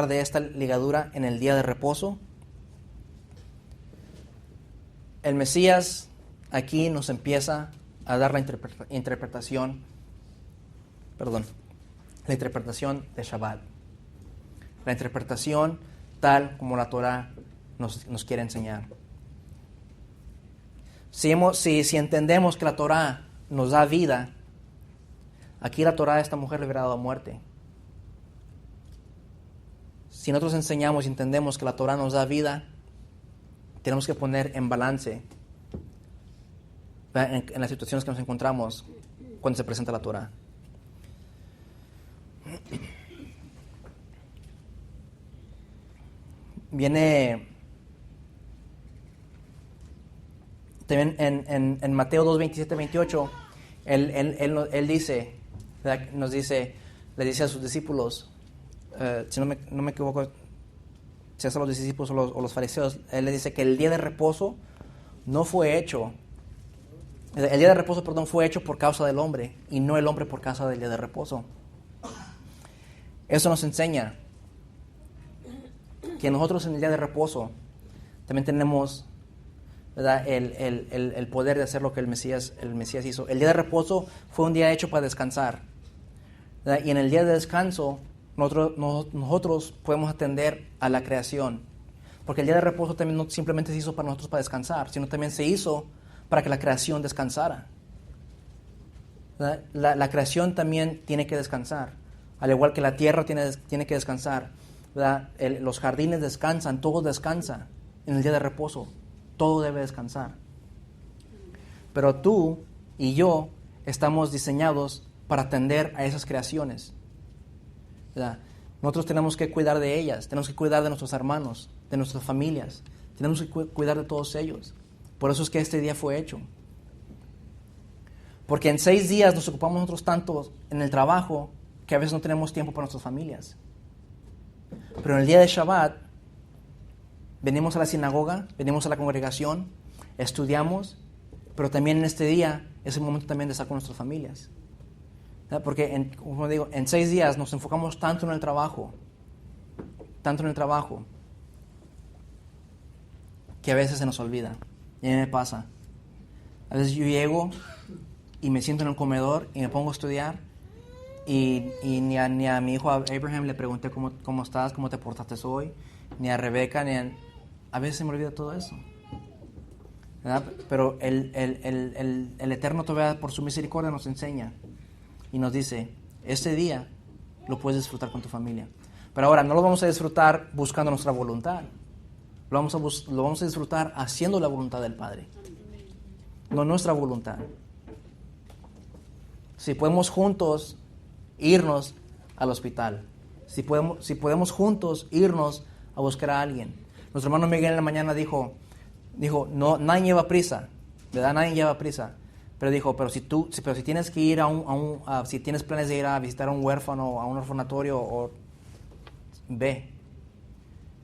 de esta ligadura en el día de reposo. El Mesías aquí nos empieza a dar la interpretación de Shabbat. La interpretación tal como la Torah nos quiere enseñar. Si entendemos que la Torah nos da vida, aquí la Torah de esta mujer le hubiera dado muerte. Si nosotros enseñamos y entendemos que la Torah nos da vida, tenemos que poner en balance en las situaciones que nos encontramos cuando se presenta la Torah. Viene También en Mateo 2, 27, 28, él dice, ¿verdad? Le dice a sus discípulos, si no me equivoco, si es a los discípulos o los fariseos, él le dice que el día de reposo no fue hecho, el día de reposo, perdón, fue hecho por causa del hombre y no el hombre por causa del día de reposo. Eso nos enseña que nosotros en el día de reposo también tenemos, ¿verdad?, el poder de hacer lo que el Mesías hizo. El día de reposo fue un día hecho para descansar, ¿verdad? Y en el día de descanso nosotros podemos atender a la creación, porque el día de reposo también no simplemente se hizo para nosotros para descansar, sino también se hizo para que la creación descansara, ¿verdad? La creación también tiene que descansar, al igual que la tierra tiene que descansar, ¿verdad? Los jardines descansan, todo descansa en el día de reposo, todo debe descansar. Pero tú y yo estamos diseñados para atender a esas creaciones, ¿verdad? Nosotros tenemos que cuidar de ellas, tenemos que cuidar de nuestros hermanos, de nuestras familias, tenemos que cuidar de todos ellos. Por eso es que este día fue hecho. Porque en 6 días nos ocupamos nosotros tanto en el trabajo que a veces no tenemos tiempo para nuestras familias. Pero en el día de Shabbat venimos a la sinagoga, venimos a la congregación, estudiamos, pero también en este día es el momento también de estar con nuestras familias. ¿Verdad? Porque, como digo, en 6 días nos enfocamos tanto en el trabajo, que a veces se nos olvida. Y a mí me pasa. A veces yo llego y me siento en el comedor y me pongo a estudiar y ni a mi hijo Abraham le pregunté cómo estás, cómo te portaste hoy, ni a Rebeca, a veces se me olvida todo eso, ¿verdad? Pero el Eterno todavía por su misericordia nos enseña y nos dice, este día lo puedes disfrutar con tu familia. Pero ahora no lo vamos a disfrutar buscando nuestra voluntad. Lo vamos a disfrutar haciendo la voluntad del Padre, no nuestra voluntad. Si podemos juntos irnos al hospital, si podemos juntos irnos a buscar a alguien. Nuestro hermano Miguel en la mañana dijo, no, nadie lleva prisa, ¿verdad? Nadie lleva prisa. Pero dijo, pero si tienes que ir si tienes planes de ir a visitar a un huérfano, a un orfanatorio, ve.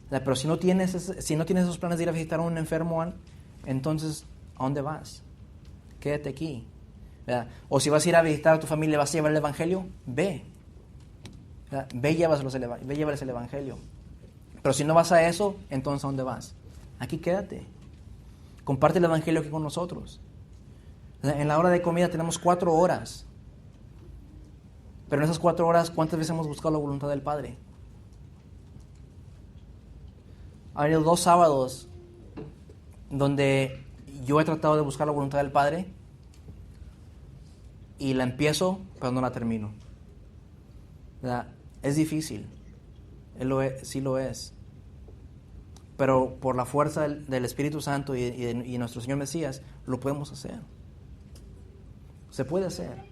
Pero si no tienes esos planes de ir a visitar a un enfermo, entonces, ¿a dónde vas? Quédate aquí, ¿verdad? O si vas a ir a visitar a tu familia, ¿vas a llevar el evangelio? Ve, ¿verdad? Ve y llévales el evangelio. Pero si no vas a eso, entonces ¿a dónde vas? Aquí quédate. Comparte el evangelio aquí con nosotros. En la hora de comida tenemos 4 horas. Pero en esas 4 horas, ¿cuántas veces hemos buscado la voluntad del Padre? Ha habido 2 sábados donde yo he tratado de buscar la voluntad del Padre y la empiezo, pero no la termino, ¿verdad? Es difícil, sí lo es, pero por la fuerza del Espíritu Santo y nuestro Señor Mesías, lo podemos hacer. Se puede hacer.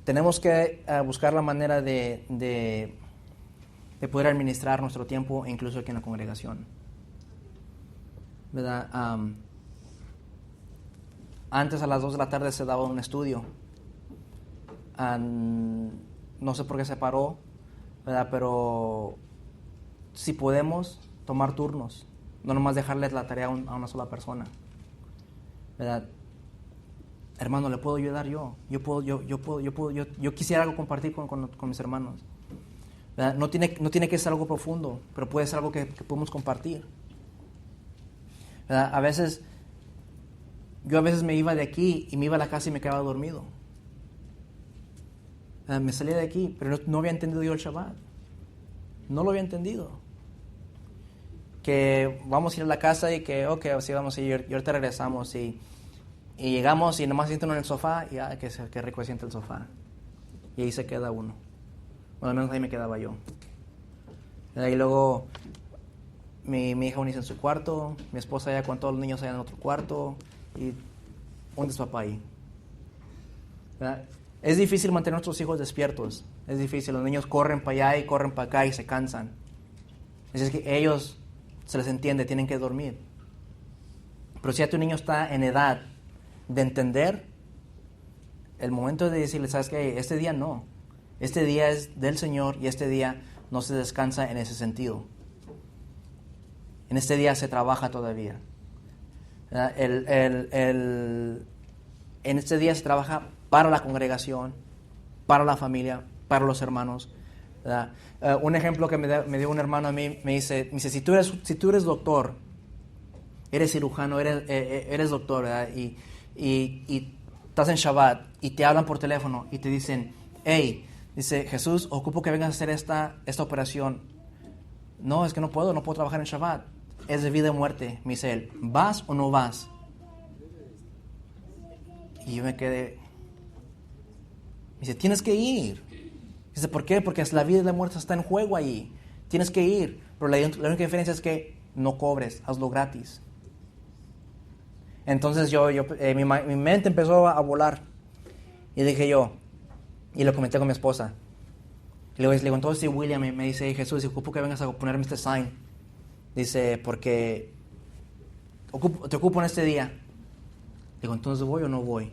Tenemos que buscar la manera de poder administrar nuestro tiempo, incluso aquí en la congregación, ¿verdad? Antes a las 2 de la tarde se daba un estudio. No sé por qué se paró, ¿verdad? Pero si podemos tomar turnos, no nomás dejarles la tarea a una sola persona, ¿verdad? Hermano, ¿le puedo ayudar yo? Yo quisiera algo compartir con mis hermanos, ¿verdad? No tiene que ser algo profundo, pero puede ser algo que podemos compartir, ¿verdad? Yo a veces me iba de aquí y me iba a la casa y me quedaba dormido. Me salía de aquí, pero no había entendido yo el Shabbat. No lo había entendido. Que vamos a ir a la casa y que, sí, vamos a ir y ahorita regresamos. Y llegamos y nomás sientan en el sofá y que rico se siente el sofá. Y ahí se queda uno. Bueno, al menos ahí me quedaba yo. Y luego mi hija unirse en su cuarto, mi esposa ya con todos los niños allá en otro cuarto y un despapá ahí, ¿verdad? Es difícil mantener a nuestros hijos despiertos, es difícil, los niños corren para allá y corren para acá y se cansan. Es que ellos se les entiende, tienen que dormir. Pero si ya tu niño está en edad de entender, el momento de decirle, ¿sabes qué? Este día no. Este día es del Señor y este día no se descansa en ese sentido. En este día se trabaja todavía. En este día se trabaja para la congregación, para la familia, para los hermanos. Un ejemplo que me dio un hermano a mí, me dice, si tú eres doctor, eres cirujano, eres doctor, ¿verdad? Y estás en Shabbat y te hablan por teléfono y te dicen, hey, dice, Jesús, ocupo que vengas a hacer esta operación. No, es que no puedo trabajar en Shabbat. Es de vida y muerte. Me dice él, ¿vas o no vas? Y yo me quedé. Me dice, tienes que ir. Dice, ¿por qué? Porque la vida y la muerte está en juego ahí. Tienes que ir. Pero la única diferencia es que no cobres, hazlo gratis. Entonces mi mente empezó a volar. Y dije yo, y lo comenté con mi esposa. Y le digo, entonces si William me dice, Jesús, ocupo que vengas a ponerme este sign. Dice, porque te ocupo en este día. Digo, entonces ¿voy o no voy?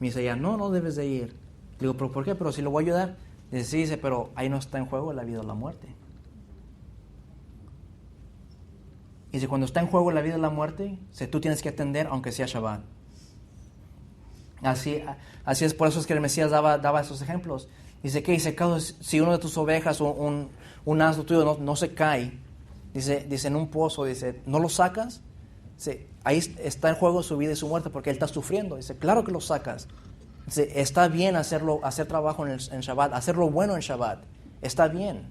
Me dice ella, no debes de ir. Digo, ¿pero por qué? Pero si lo voy a ayudar. Dice, sí, dice, pero ahí no está en juego la vida o la muerte. Dice, cuando está en juego la vida o la muerte, tú tienes que atender aunque sea Shabbat. Así es, por eso es que el Mesías daba esos ejemplos. Dice, ¿qué? Dice, si uno de tus ovejas o un asno tuyo no se cae, dice, en un pozo, dice, ¿no lo sacas? Dice, ahí está en juego su vida y su muerte porque él está sufriendo. Dice, claro que lo sacas. Dice, está bien hacer trabajo en Shabbat, hacer lo bueno en Shabbat. Está bien.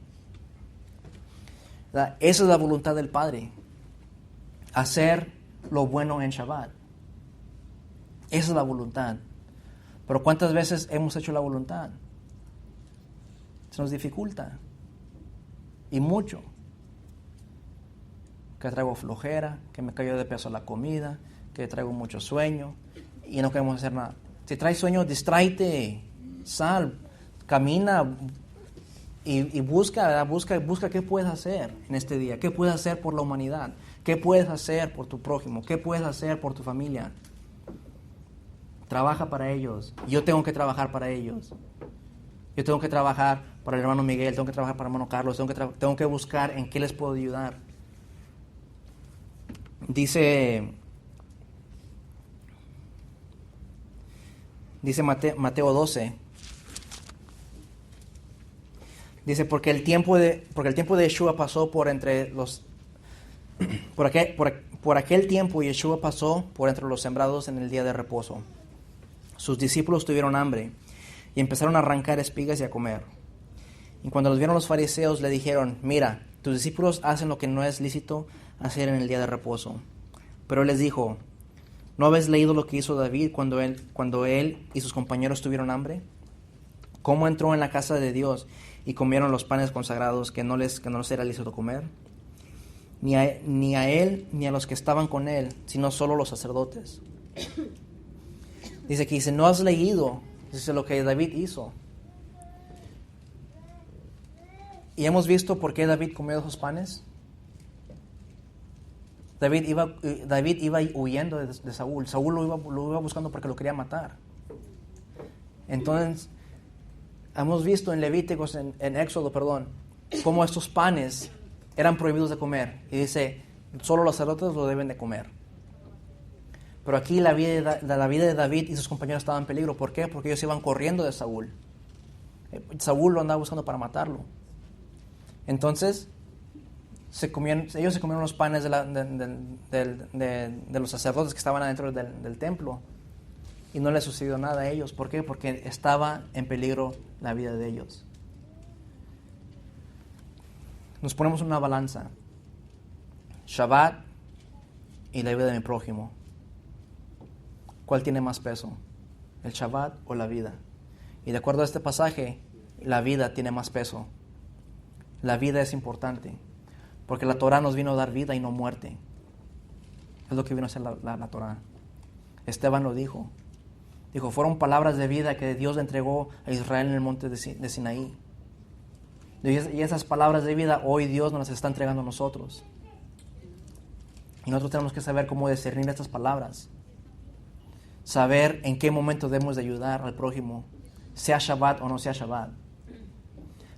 ¿Verdad? Esa es la voluntad del Padre. Hacer lo bueno en Shabbat. Esa es la voluntad. Pero ¿cuántas veces hemos hecho la voluntad? Se nos dificulta. Y mucho. Que traigo flojera, que me cayó de peso la comida, que traigo mucho sueño y no queremos hacer nada. Si traes sueño, distráete, sal, camina y busca qué puedes hacer en este día, qué puedes hacer por la humanidad, qué puedes hacer por tu prójimo, qué puedes hacer por tu familia. Trabaja para ellos. Yo tengo que trabajar para ellos. Yo tengo que trabajar para el hermano Miguel, tengo que trabajar para el hermano Carlos, tengo que buscar en qué les puedo ayudar. Dice Mateo 12. Dice, porque el tiempo de Yeshua pasó por aquel tiempo Yeshua pasó por entre los sembrados en el día de reposo. Sus discípulos tuvieron hambre y empezaron a arrancar espigas y a comer. Y cuando los vieron los fariseos le dijeron, mira, tus discípulos hacen lo que no es lícito hacer en el día de reposo. Pero él les dijo, ¿no habéis leído lo que hizo David cuando él y sus compañeros tuvieron hambre? ¿Cómo entró en la casa de Dios y comieron los panes consagrados que no les era lícito comer? Ni a él ni a los que estaban con él, sino solo los sacerdotes. Dice, ¿no has leído? Dice lo que David hizo. ¿Y hemos visto por qué David comió esos panes? David iba huyendo de Saúl. Saúl lo iba buscando porque lo quería matar. Entonces, hemos visto en Levíticos, en Éxodo, cómo estos panes eran prohibidos de comer. Y dice, solo los sacerdotes lo deben de comer. Pero aquí la vida de David y sus compañeros estaban en peligro. ¿Por qué? Porque ellos iban corriendo de Saúl. Saúl lo andaba buscando para matarlo. Entonces, ellos se comieron los panes de los sacerdotes que estaban adentro del templo. Y no les sucedió nada a ellos. ¿Por qué? Porque estaba en peligro la vida de ellos. Nos ponemos en una balanza. Shabbat y la vida de mi prójimo. ¿Cuál tiene más peso? ¿El Shabbat o la vida? Y de acuerdo a este pasaje, la vida tiene más peso. La vida es importante. Porque la Torah nos vino a dar vida y no muerte. Es lo que vino a hacer la Torah. Esteban lo dijo. Dijo, fueron palabras de vida que Dios le entregó a Israel en el monte de Sinaí. Y esas palabras de vida hoy Dios nos las está entregando a nosotros. Y nosotros tenemos que saber cómo discernir estas palabras. Saber en qué momento debemos de ayudar al prójimo, sea Shabbat o no sea Shabbat.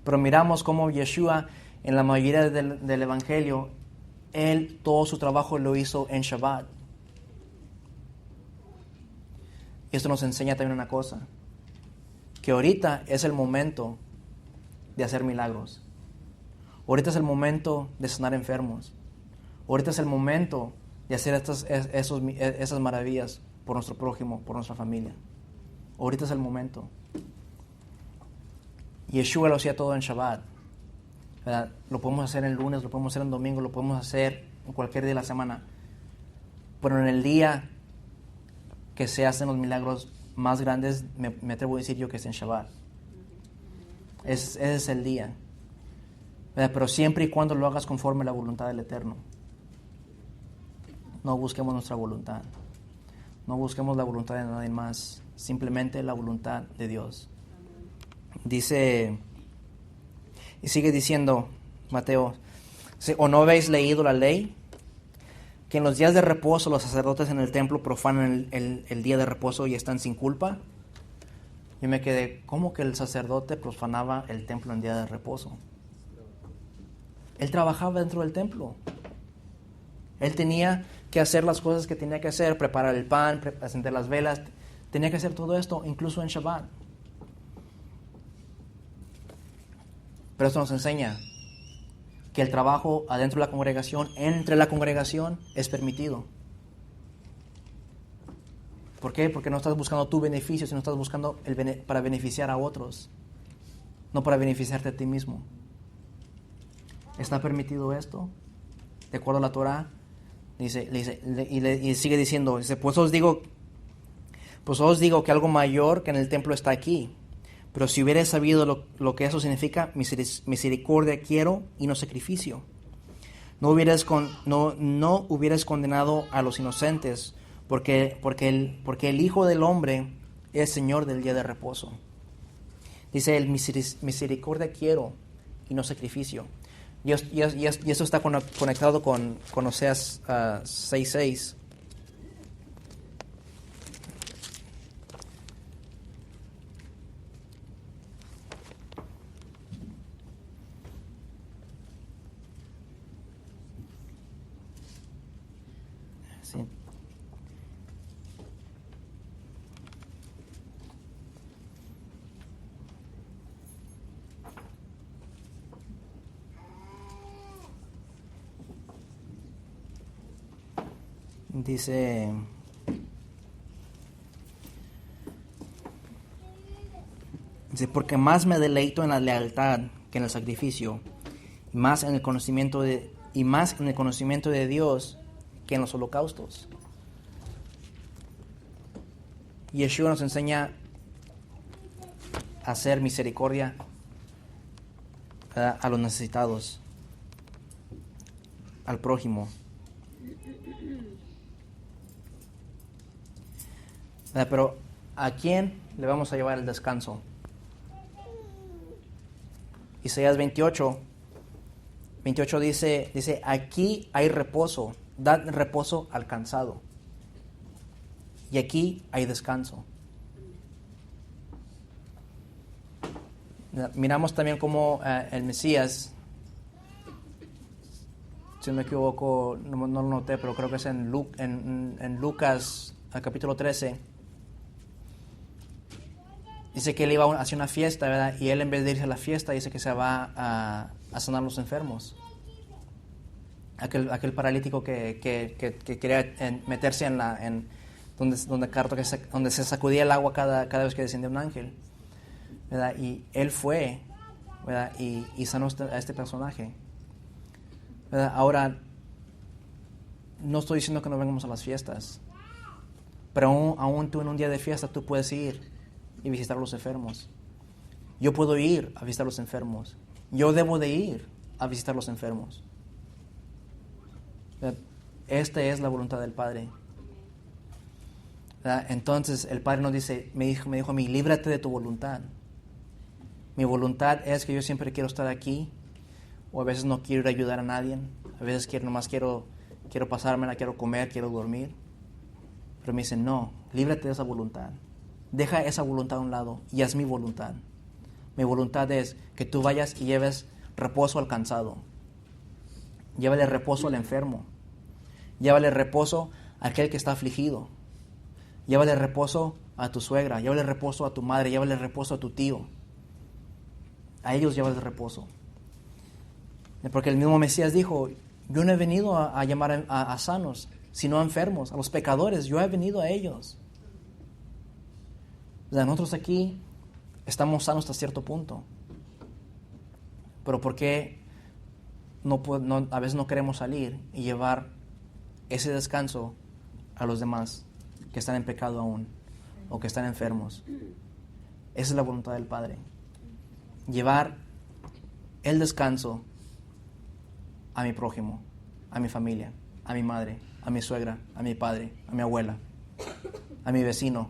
Pero miramos cómo Yeshua, en la mayoría del Evangelio, Él todo su trabajo lo hizo en Shabbat. Y esto nos enseña también una cosa, que ahorita es el momento de hacer milagros. Ahorita es el momento de sanar enfermos. Ahorita es el momento de hacer esas maravillas por nuestro prójimo, por nuestra familia. Ahorita es el momento. Yeshua lo hacía todo en Shabbat, ¿verdad? Lo podemos hacer el lunes, lo podemos hacer en domingo, lo podemos hacer en cualquier día de la semana. Pero en el día que se hacen los milagros más grandes, me atrevo a decir yo que es en Shabbat. Ese es el día, ¿verdad? Pero siempre y cuando lo hagas conforme a la voluntad del Eterno. No busquemos nuestra voluntad. No busquemos la voluntad de nadie más. Simplemente la voluntad de Dios. Dice, y sigue diciendo Mateo, ¿o no habéis leído la ley? Que en los días de reposo los sacerdotes en el templo profanan el día de reposo y están sin culpa. Yo me quedé, ¿cómo que el sacerdote profanaba el templo en día de reposo? Él trabajaba dentro del templo. Él tenía que hacer las cosas que tenía que hacer, preparar el pan, encender las velas. Tenía que hacer todo esto, incluso en Shabbat. Pero esto nos enseña que el trabajo adentro de la congregación, entre la congregación, es permitido. ¿Por qué? Porque no estás buscando tu beneficio, sino estás buscando para beneficiar a otros, no para beneficiarte a ti mismo. ¿Está permitido esto? De acuerdo a la Torah, y sigue diciendo, pues os digo que algo mayor que en el templo está aquí. Pero si hubierais sabido lo que eso significa, misericordia quiero y no sacrificio. No hubierais condenado a los inocentes, porque el Hijo del Hombre es Señor del día de reposo. Dice, el misericordia quiero y no sacrificio. Y eso está conectado con Oseas 6:6. Sí. Dice, porque más me deleito en la lealtad que en el sacrificio, y más en el conocimiento de Dios que en los holocaustos. Yeshua nos enseña a hacer misericordia a los necesitados, al prójimo. Pero ¿a quién le vamos a llevar el descanso? Isaías 28 dice, aquí hay reposo, dad reposo al cansado. Y aquí hay descanso. Miramos también cómo el Mesías, si no me equivoco, no lo noté, pero creo que es en Lucas capítulo 13. Dice que él iba hacia una fiesta, ¿verdad? Y él, en vez de irse a la fiesta, dice que se va a sanar los enfermos. Aquel paralítico que quería meterse donde se sacudía el agua cada vez que descendía un ángel, ¿verdad? Y él fue, ¿verdad? Y sanó a este personaje, ¿verdad? Ahora, no estoy diciendo que no vengamos a las fiestas, pero aún tú en un día de fiesta tú puedes ir y visitar a los enfermos. Yo puedo ir a visitar a los enfermos. Yo debo de ir a visitar a los enfermos. Esta es la voluntad del Padre. Entonces el Padre nos dice, me dijo a mí, líbrate de tu voluntad. Mi voluntad es que yo siempre quiero estar aquí, o a veces no quiero ir a ayudar a nadie, a veces nomás quiero quiero pasármela, quiero comer, quiero dormir. Pero me dice, no, líbrate de esa voluntad. Deja esa voluntad a un lado y haz mi voluntad. Mi voluntad es que tú vayas y lleves reposo al cansado. Llévale reposo al enfermo. Llévale reposo a aquel que está afligido. Llévale reposo a tu suegra. Llévale reposo a tu madre. Llévale reposo a tu tío. A ellos llévale reposo. Porque el mismo Mesías dijo, yo no he venido a llamar a sanos, sino a enfermos, a los pecadores. Yo he venido a ellos. O sea, nosotros aquí estamos sanos hasta cierto punto. Pero ¿por qué a veces no queremos salir y llevar ese descanso a los demás que están en pecado aún o que están enfermos? Esa es la voluntad del Padre. Llevar el descanso a mi prójimo, a mi familia, a mi madre, a mi suegra, a mi padre, a mi abuela, a mi vecino.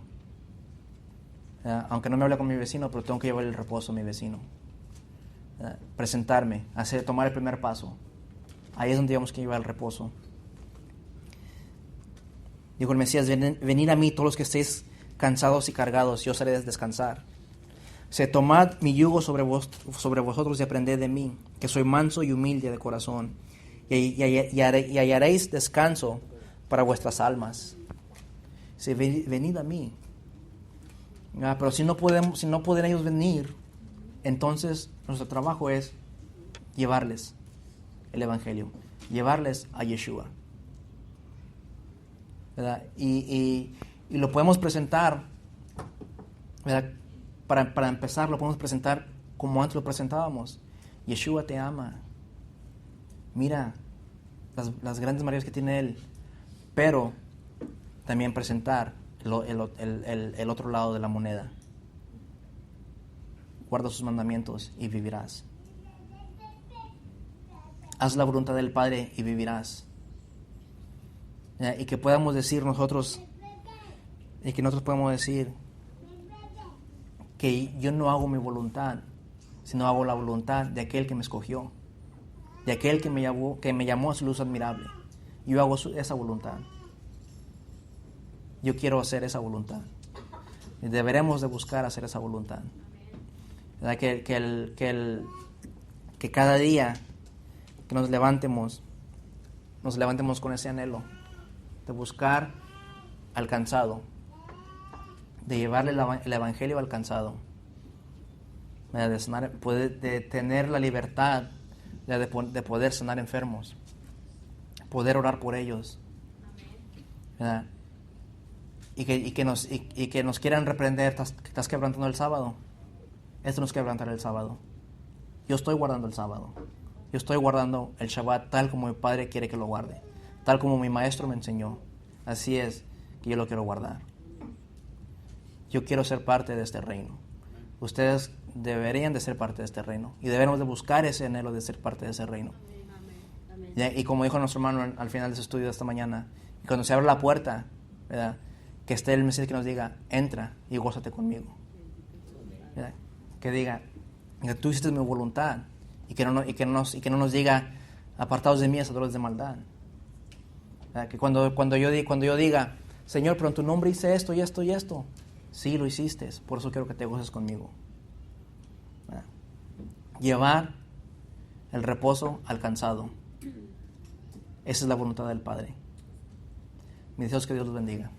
Aunque no me hable con mi vecino, pero tengo que llevar el reposo a mi vecino. Presentarme, tomar el primer paso. Ahí es donde tenemos que llevar el reposo. Dijo el Mesías, venid a mí todos los que estéis cansados y cargados, y os haré descansar. Tomad mi yugo sobre vosotros y aprended de mí, que soy manso y humilde de corazón, y hallaréis descanso para vuestras almas. Venid a mí. Pero si no pueden ellos venir, entonces nuestro trabajo es llevarles el Evangelio, llevarles a Yeshua, ¿verdad? Y lo podemos presentar, ¿verdad? Para empezar, lo podemos presentar como antes lo presentábamos. Yeshua te ama. Mira las grandes maravillas que tiene Él. Pero también presentar el otro lado de la moneda. Guarda sus mandamientos y vivirás. Haz la voluntad del Padre y vivirás. Y que podamos decir nosotros, y que nosotros podamos decir que yo no hago mi voluntad, sino hago la voluntad de aquel que me escogió, de aquel que me llamó a su luz admirable. Yo hago esa voluntad. Yo quiero hacer esa voluntad. Y deberemos de buscar hacer esa voluntad. ¿Verdad? Que cada día que nos levantemos con ese anhelo de buscar al cansado, de llevarle el Evangelio al cansado, de tener la libertad de poder sanar enfermos, poder orar por ellos, ¿verdad? Y que nos quieran reprender, estás quebrantando el sábado. Esto no es quebrantar el sábado. Yo estoy guardando el sábado. Yo estoy guardando el Shabbat tal como mi Padre quiere que lo guarde, tal como mi maestro me enseñó. Así es que yo lo quiero guardar. Yo quiero ser parte de este reino. Ustedes deberían de ser parte de este reino. Y debemos de buscar ese anhelo de ser parte de ese reino. Y como dijo nuestro hermano al final de su estudio de esta mañana, cuando se abra la puerta, ¿verdad?, que esté el Mesías que nos diga, entra y gózate conmigo. ¿Verdad? Que diga, tú hiciste mi voluntad. Y que no nos diga, apartados de mí, hacedores de maldad. ¿Verdad? Que cuando yo diga, Señor, pero en tu nombre hice esto y esto y esto. Sí, lo hiciste, por eso quiero que te goces conmigo. ¿Verdad? Llevar el reposo al cansado. Esa es la voluntad del Padre. Mi Dios, que Dios los bendiga.